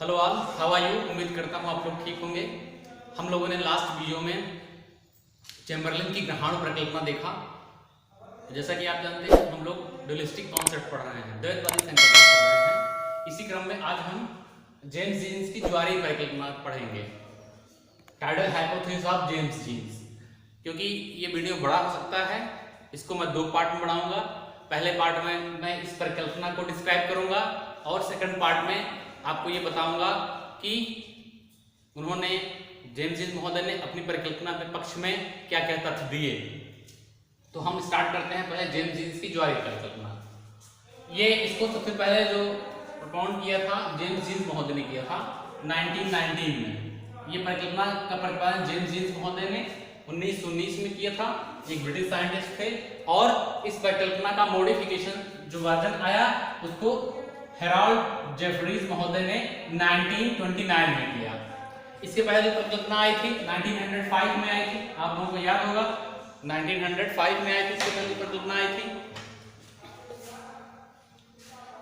Hello all, how are you. उम्मीद करता हूँ आप लोग ठीक होंगे। हम लोगों ने लास्ट वीडियो में चैम्बरलिन की ग्रहाणु परिकल्पना देखा। जैसा कि आप जानते हैं हम लोग ड्यूलिस्टिक कॉन्सेप्ट पढ़ रहे हैं, द्वैतवादी संकल्पना पढ़ रहे हैं। इसी क्रम में आज हम जेम्स जीन्स की ज्वारीय परिकल्पना पढ़ेंगे, tidal hypothesis of James Jeans. क्योंकि ये वीडियो बड़ा हो सकता है, इसको मैं दो पार्ट में बनाऊंगा। पहले पार्ट में मैं इस परिकल्पना को डिस्क्राइब करूंगा और सेकंड पार्ट में आपको ये बताऊंगा कि उन्होंने जेम्स जीन्स महोदय ने अपनी परिकल्पना के पक्ष में क्या क्या तथ्य दिए। तो हम स्टार्ट करते हैं पहले जेम्स जीन्स की ज्वारीय परिकल्पना। ये इसको सबसे पहले जो प्रपोन किया था जेम्स जीन्स महोदय ने किया था 1919 में। ये परिकल्पना का प्रतिपादन जेम्स जीन्स महोदय ने 1919 में किया था। एक ब्रिटिश साइंटिस्ट थे और इस परिकल्पना का मॉडिफिकेशन जो वर्जन आया उसको हेराल्ड जेफरीज महोदय ने 1929 में किया। इसके पहले जो परिकल्पना आई थी 1905 में आई थी, आप लोगों को याद होगा 1905 में आई थी। इससे पहले परिकल्पना आई थी।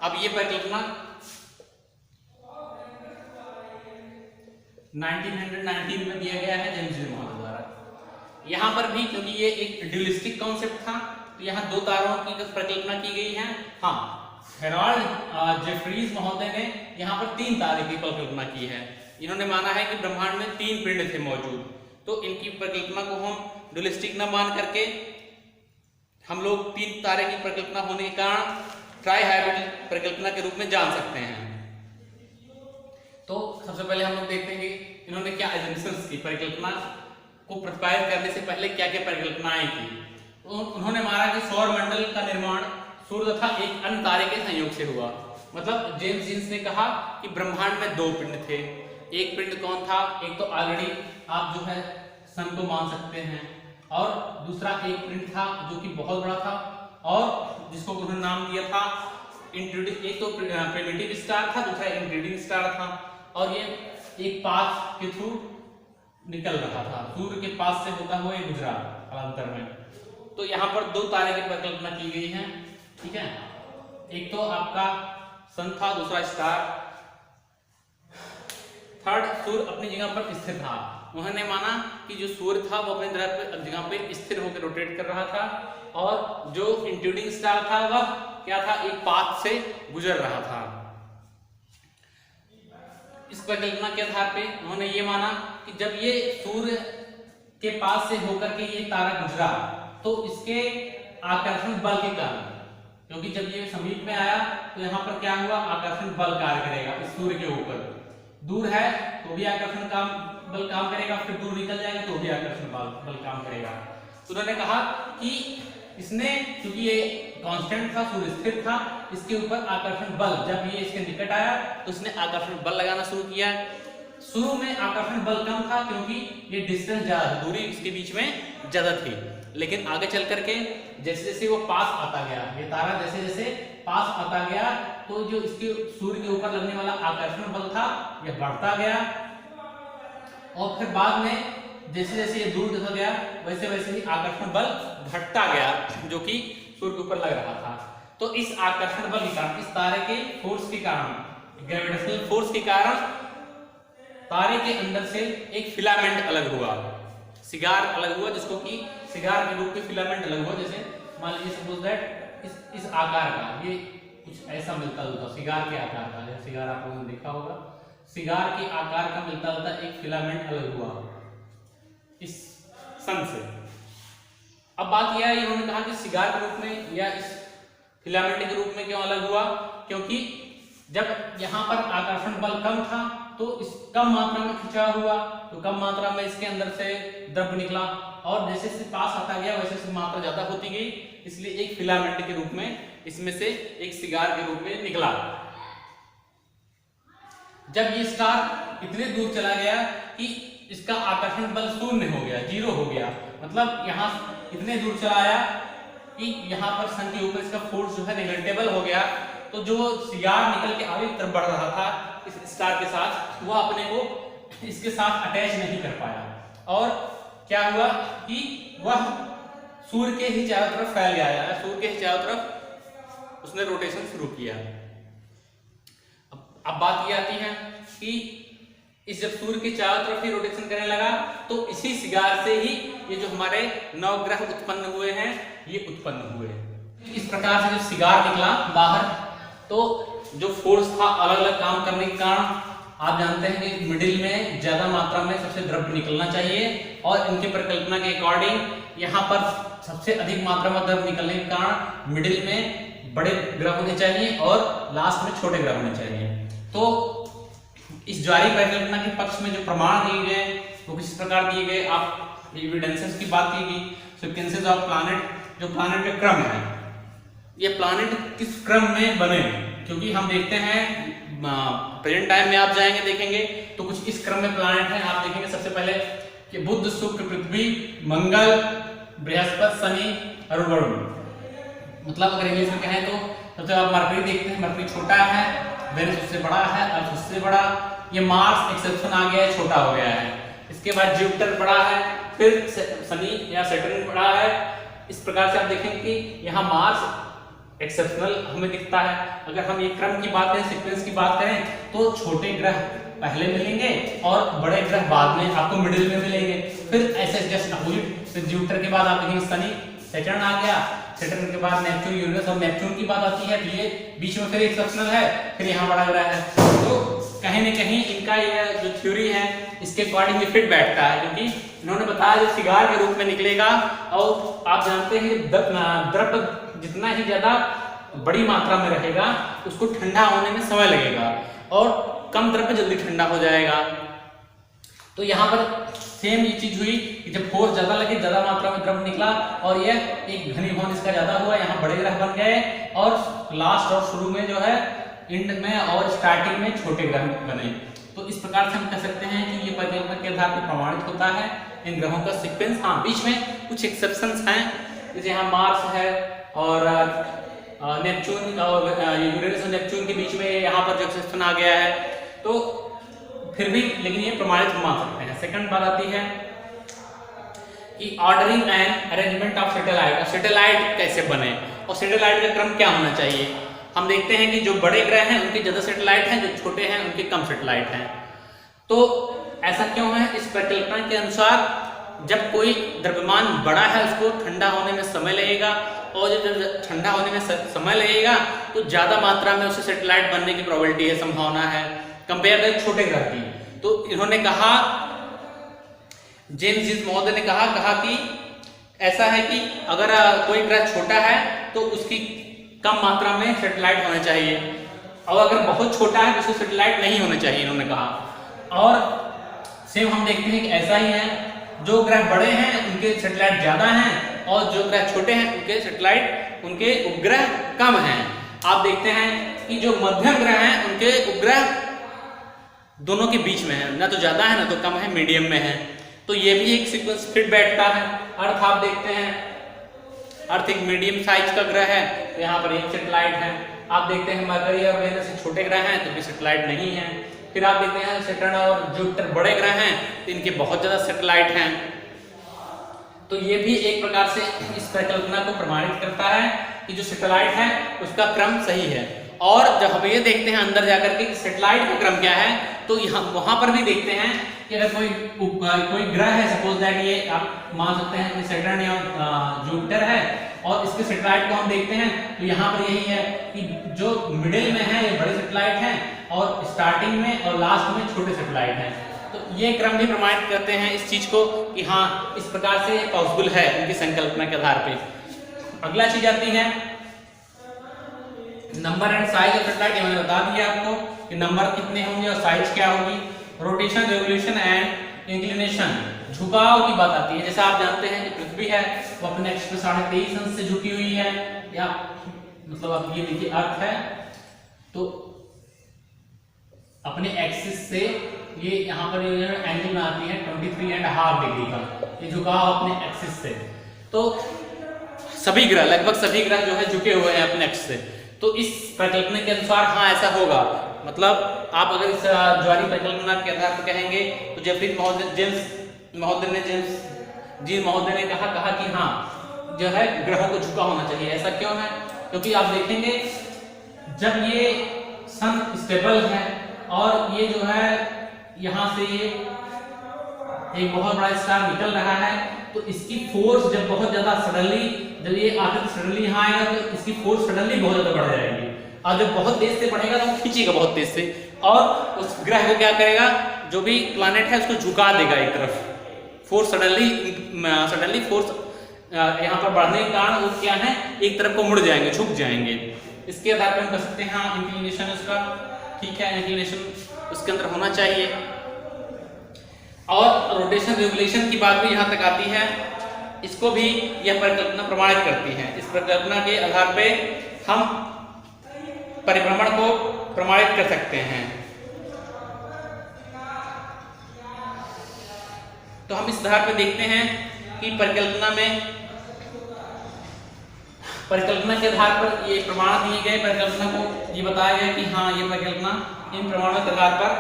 अब ये परिकल्पना 1919 में दिया गया है जेम्स जीन्स महोदय द्वारा। यहां पर भी क्योंकि ये एक ड्यूलिस्टिक कॉन्सेप्ट था तो यहां दो तारों की परिकल्पना की गई है। हाँ, हेराल्ड जेफरीज महोदय ने यहाँ पर तीन तारे की परिकल्पना की है। इन्होंने माना है कि ब्रह्मांड में तीन पिंड थे मौजूद। तो इनकी परिकल्पना को हम ड्यूलिस्टिक न मान करके हम लोग तीन तारे की परिकल्पना होने के कारण ट्राइहाइब्रिड परिकल्पना के रूप में जान सकते हैं। तो सबसे पहले हम लोग देखते हैं कि इन्होंने क्या एजम्पशंस की परिकल्पना को प्रतिपादित करने से पहले क्या क्या परिकल्पनाएं की। तो उन्होंने माना कि सौर मंडल का निर्माण सूर्य तथा एक अन्य तारे के संयोग से हुआ। मतलब जेम्स जीन्स ने कहा कि ब्रह्मांड में दो पिंड थे। एक पिंड कौन था? एक तो ऑलरेडी आप जो है सन को मान सकते हैं, और दूसरा एक पिंड था जो कि बहुत बड़ा था और जिसको उन्होंने नाम दिया था एक तो प्रिमिटिव स्टार था, दूसरा इंट्रूडिंग स्टार था। और ये एक पाथ के थ्रू निकल रहा था, सूर्य के पास से होता हुआ ये गुजरा कालांतर में। तो यहाँ पर दो तारे की परिकल्पना की गई है, ठीक है। एक तो आपका सन था, दूसरा स्टार, थर्ड सूर्य अपनी जगह पर स्थिर था। उन्होंने माना कि जो सूर्य था वो अपनी जगह पे स्थिर होकर रोटेट कर रहा था और जो इंट्रूडिंग स्टार था वह क्या था, एक पाथ से गुजर रहा था। इस परिकल्पना के आधार पे उन्होंने ये माना कि जब ये सूर्य के पास से होकर के ये तारा गुजरा तो इसके आकर्षण बल के कारण, क्योंकि जब ये समीप में आया तो यहाँ पर क्या हुआ, आकर्षण बल कार्य करेगा इस सूर्य के ऊपर। दूर है तो भी आकर्षण बल काम करेगा, फिर दूर निकल जाएगा तो भी आकर्षण बल काम करेगा। तो उन्होंने कहा कि इसने, क्योंकि ये कांस्टेंट था, सूर्य स्थिर था, इसके ऊपर आकर्षण बल जब ये इसके निकट आया तो इसने आकर्षण बल लगाना शुरू किया। शुरू में आकर्षण बल कम था क्योंकि ये डिस्टेंस ज्यादा, दूरी इसके बीच में ज्यादा थी, लेकिन आगे चल करके जैसे जैसे वो पास आता गया, ये तारा जैसे जैसे पास आता गया तो जो इसके सूर्य के ऊपर लगने वाला आकर्षण बल था यह बढ़ता गया और फिर बाद में जैसे जैसे ये दूर चला गया वैसे वैसे ही आकर्षण बल घटता गया जो कि सूर्य के ऊपर लग रहा था। तो इस आकर्षण बल के कारण, इस तारे के फोर्स के कारण, ग्रेविटेशनल फोर्स के कारण तारे के अंदर से एक फिलामेंट अलग हुआ, सिगार अलग हुआ, जिसको कि सिगार के रूप में फिलामेंट अलग हुआ। जैसे मान लीजिए सपोज दैट इस आकार का, ये कुछ ऐसा मिलता जुलता सिगार के आकार का, जैसे सिगार आप लोगों ने देखा होगा, सिगार के आकार का मिलता जुलता एक फिलामेंट अलग हुआ इस सन से। अब बात यह है, इन्होंने कहा कि सिगार के रूप में या इस फिलामेंट के रूप में क्यों अलग हुआ, क्योंकि जब यहाँ पर आकर्षण बल कम था तो इस कम मात्रा में खिंचाव हुआ, तो कम मात्रा में इसके अंदर से द्रव्य निकला और जैसे जैसे पास आता गया वैसे वैसे मात्रा ज्यादा होती गई, इसलिए एक फिलामेंट के रूप में इसमें से एक सिगार के रूप में निकला। जब ये स्टार इतने दूर चला गया कि इसका आकर्षण बल शून्य हो गया, जीरो हो गया, मतलब यहाँ इतने दूर चला आया कि यहाँ पर सन के ऊपर इसका फोर्स जो है नेगेटिव हो गया, तो जो सिगार निकल के आगे तरफ बढ़ रहा था इस स्टार के साथ, वह अपने को इसके साथ अटैच नहीं कर पाया और क्या हुआ कि वह सूर्य के ही चारों तरफ फैल गया, सूर्य के ही चारों तरफ उसने रोटेशन शुरू किया। अब बात ये आती है कि इस जब सूर्य के चारों तरफ ही रोटेशन करने लगा तो इसी सिगार से ही ये जो हमारे नवग्रह उत्पन्न हुए हैं ये उत्पन्न हुए। इस प्रकार से जब सिगार निकला बाहर तो जो फोर्स था अलग अलग काम करने के कारण आप जानते हैं कि मिडिल में ज्यादा मात्रा में सबसे द्रव्य निकलना चाहिए और इनके परिकल्पना के अकॉर्डिंग यहाँ पर सबसे अधिक मात्रा में द्रव्य निकलने के कारण मिडिल में बड़े ग्रह होने चाहिए और लास्ट में छोटे ग्रह होने चाहिए। तो इस ज्वारीय परिकल्पना के पक्ष में जो प्रमाण दिए गए वो किस प्रकार दिए गए, आप एविडेंसेस की बात की गई, सीक्वेंसेस ऑफ प्लैनेट, जो प्लैनेट के क्रम है, ये प्लैनेट किस क्रम में बने, क्योंकि हम देखते हैं प्रेजेंट टाइम में आप जाएंगे देखेंगे तो कुछ इस क्रम में प्लैनेट हैं। आप देखेंगे सबसे पहले कि बुध, शुक्र, पृथ्वी, मंगल, बृहस्पति, शनि और वरुण। मतलब अगर इंग्लिश में कहें तो सबसे आप मरकरी देखते हैं, मरकरी छोटा है, वेनस उससे बड़ा है, अर्थ उससे बड़ा, ये मार्स एक्सेप्शन आ गया है, छोटा हो गया है। इसके बाद जुपिटर बड़ा है, फिर शनि या सैटर्न बड़ा है। इस प्रकार से आप देखेंगे कि यहाँ मार्स एक्सेप्शनल हमें दिखता है। अगर हम ये क्रम की बात करें, सीक्वेंस की बात करें तो छोटे ग्रह पहले मिलेंगे और बड़े ग्रह बाद में आपको मिडिल में मिलेंगे। फिर ऐसे जस्ट अपोजिट, फिर जुपिटर के बाद आप देखेंगे शनि, सैटर्न आ गया, सैटर्न के बाद नेपच्यून, यूरेनस और नेपच्यून की बात आती है तो ये बीच में फिर एक्सेप्शनल है, फिर यहाँ बड़ा ग्रह है। तो कहीं न कहीं इनका यह जो थ्योरी है इसके अकॉर्डिंग ये फिट बैठता है, क्योंकि इन्होंने बताया जो सिगार के रूप में निकलेगा और आप जानते हैं द्रव्य जितना ही ज्यादा बड़ी मात्रा में रहेगा उसको ठंडा होने में समय लगेगा और कम द्रव्य जल्दी ठंडा हो जाएगा। तो यहाँ पर सेम ये चीज हुई कि जब फोर्स ज्यादा लगे, ज्यादा मात्रा में द्रव्य निकला और यह एक घनीभवन इसका ज्यादा हुआ, यहाँ बड़े ग्रह बन गए और लास्ट और शुरू में जो है एंड में और स्टार्टिंग में छोटे ग्रह बने। तो इस प्रकार से हम कह सकते हैं कि ये परिकल्पना के आधार पर प्रमाणित होता है इन ग्रहों का सीक्वेंस। हाँ, बीच में कुछ एक्सेप्शंस हैं, जैसे यहाँ मार्स है और नेपच्यून और यूरेनस और नेपच्यून के बीच में यहाँ पर जो एक्सेप्शन आ गया है, तो फिर भी लेकिन ये प्रमाणित हम मान सकते हैं। सेकंड बात आती है कि ordering and arrangement of satellite, satellite कैसे बने और सैटेलाइट का क्रम क्या होना चाहिए। हम देखते हैं कि जो बड़े ग्रह हैं उनके ज्यादा सैटेलाइट हैं, जो छोटे हैं उनके कम सैटेलाइट हैं। तो ऐसा क्यों है? इस परिकल्पना के अनुसार जब कोई द्रव्यमान बड़ा है उसको ठंडा होने में समय लगेगा और जब ठंडा होने में समय लगेगा तो ज्यादा मात्रा में उसे सैटेलाइट बनने की प्रोबेबिलिटी है, संभावना है, कंपेयर टू छोटे ग्रह की। तो इन्होंने कहा, जेम्स जीस महोदय ने कहा कि ऐसा है कि अगर कोई ग्रह छोटा है तो उसकी कम मात्रा में सैटेलाइट होने चाहिए और अगर बहुत छोटा है तो उसको सैटेलाइट नहीं होने चाहिए, इन्होंने कहा। और सेम हम देखते हैं कि ऐसा ही है, जो ग्रह बड़े हैं उनके सैटेलाइट ज्यादा हैं और जो ग्रह छोटे हैं उनके सैटेलाइट, उनके उपग्रह कम हैं। आप देखते हैं कि जो मध्यम ग्रह हैं उनके उपग्रह दोनों के बीच में है, ना तो ज्यादा है ना तो कम है, मीडियम में है। तो ये भी एक सीक्वेंस फिट बैठता है। अर्थ आप देखते हैं, अर्थ एक मीडियम साइज का ग्रह है तो यहाँ पर एक सैटेलाइट है। आप देखते हैं मरकरी और वेनस छोटे ग्रह हैं तो भी सैटेलाइट नहीं है। फिर आप देखते हैं सैटर्न और जुपिटर बड़े ग्रह हैं तो इनके बहुत ज्यादा सैटेलाइट हैं। तो ये भी एक प्रकार से इस परिकल्पना को प्रमाणित करता है कि जो सैटेलाइट है उसका क्रम सही है। और जब हम ये देखते हैं अंदर जाकर के सैटेलाइट का क्रम क्या है तो यहाँ वहां पर भी देखते हैं कि अगर कोई ग्रह है, सपोज दैट ये आप मान सकते हैं कि सैटर्न या जुपिटर है और इसके सैटेलाइट को हम देखते हैं तो यहाँ पर यही है कि जो मिडिल में है ये बड़े सैटेलाइट हैं और स्टार्टिंग में और लास्ट में छोटे सैटेलाइट हैं। तो ये क्रम भी प्रमाणित करते हैं इस चीज को कि हाँ इस प्रकार से पॉसिबल है उनकी संकल्पना के आधार पे। अगला चीज आती है number and size of satellite. ये मैंने बता दिया आपको कि नंबर कितने होंगे और साइज क्या होगी। रोटेशन, रेवोल्यूशन एंड इंक्लिनेशन, झुकाव की बात आती है। जैसे आप जानते हैं कि पृथ्वी है वो अपने एक्सिस पे 23.5 अंश से झुकी हुई है, या मतलब आप ये देखिए अर्थ है तो अपने एक्सिस से ये यहाँ पर एंगल में आती है 23.5 डिग्री का, ये झुकाव अपने एक्सिस से। तो सभी ग्रह, लगभग सभी ग्रह जो है झुके हुए हैं अपने एक्सिस से। तो इस परिकल्पना के अनुसार हाँ ऐसा होगा। मतलब आप अगर इस ज्वारीय परिकल्पना के आधार पर कहेंगे तो जेम्स महोदय ने कहा कि हाँ जो है ग्रहों को झुका होना चाहिए। ऐसा क्यों है? क्योंकि आप देखेंगे जब ये सन स्टेबल है और ये जो है यहाँ से ये एक बहुत बड़ा स्टार निकल रहा है, तो इसकी फोर्स जब बहुत ज्यादा सडनली, जब ये आकर सडनली यहाँ आएगा तो इसकी फोर्स सडनली बहुत ज्यादा बढ़ जाएगी, और जब बहुत तेज से बढ़ेगा तो वो खींचेगा बहुत तेज से, और उस ग्रह को क्या करेगा, जो भी प्लैनेट है उसको झुका देगा एक तरफ। फोर्स सडनली फोर्स यहाँ पर बढ़ने के कारण वो क्या है, एक तरफ को मुड़ जाएंगे, झुक जाएंगे। इसके आधार पर हम कह सकते हैं हाँ इंक्लिनेशन उसका ठीक है, इंक्लिनेशन उसके अंदर होना चाहिए। और रोटेशन रेगुलेशन की बात भी यहाँ तक आती है, इसको भी यह परिकल्पना प्रमाणित करती है। इस परिकल्पना के आधार पे हम परिभ्रमण को प्रमाणित कर सकते हैं। तो हम इस आधार पे देखते हैं कि परिकल्पना के आधार पर ये प्रमाण दिए गए, परिकल्पना को ये बताया गया कि हाँ ये परिकल्पना इन प्रमाणों के आधार पर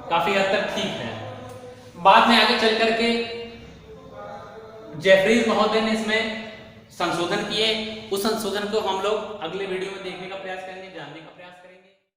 काफी हद तक ठीक है। बाद में आगे चल करके जेफरीज महोदय ने इसमें संशोधन किए, उस संशोधन को हम लोग अगले वीडियो में देखने का प्रयास करेंगे, जानने का प्रयास करेंगे।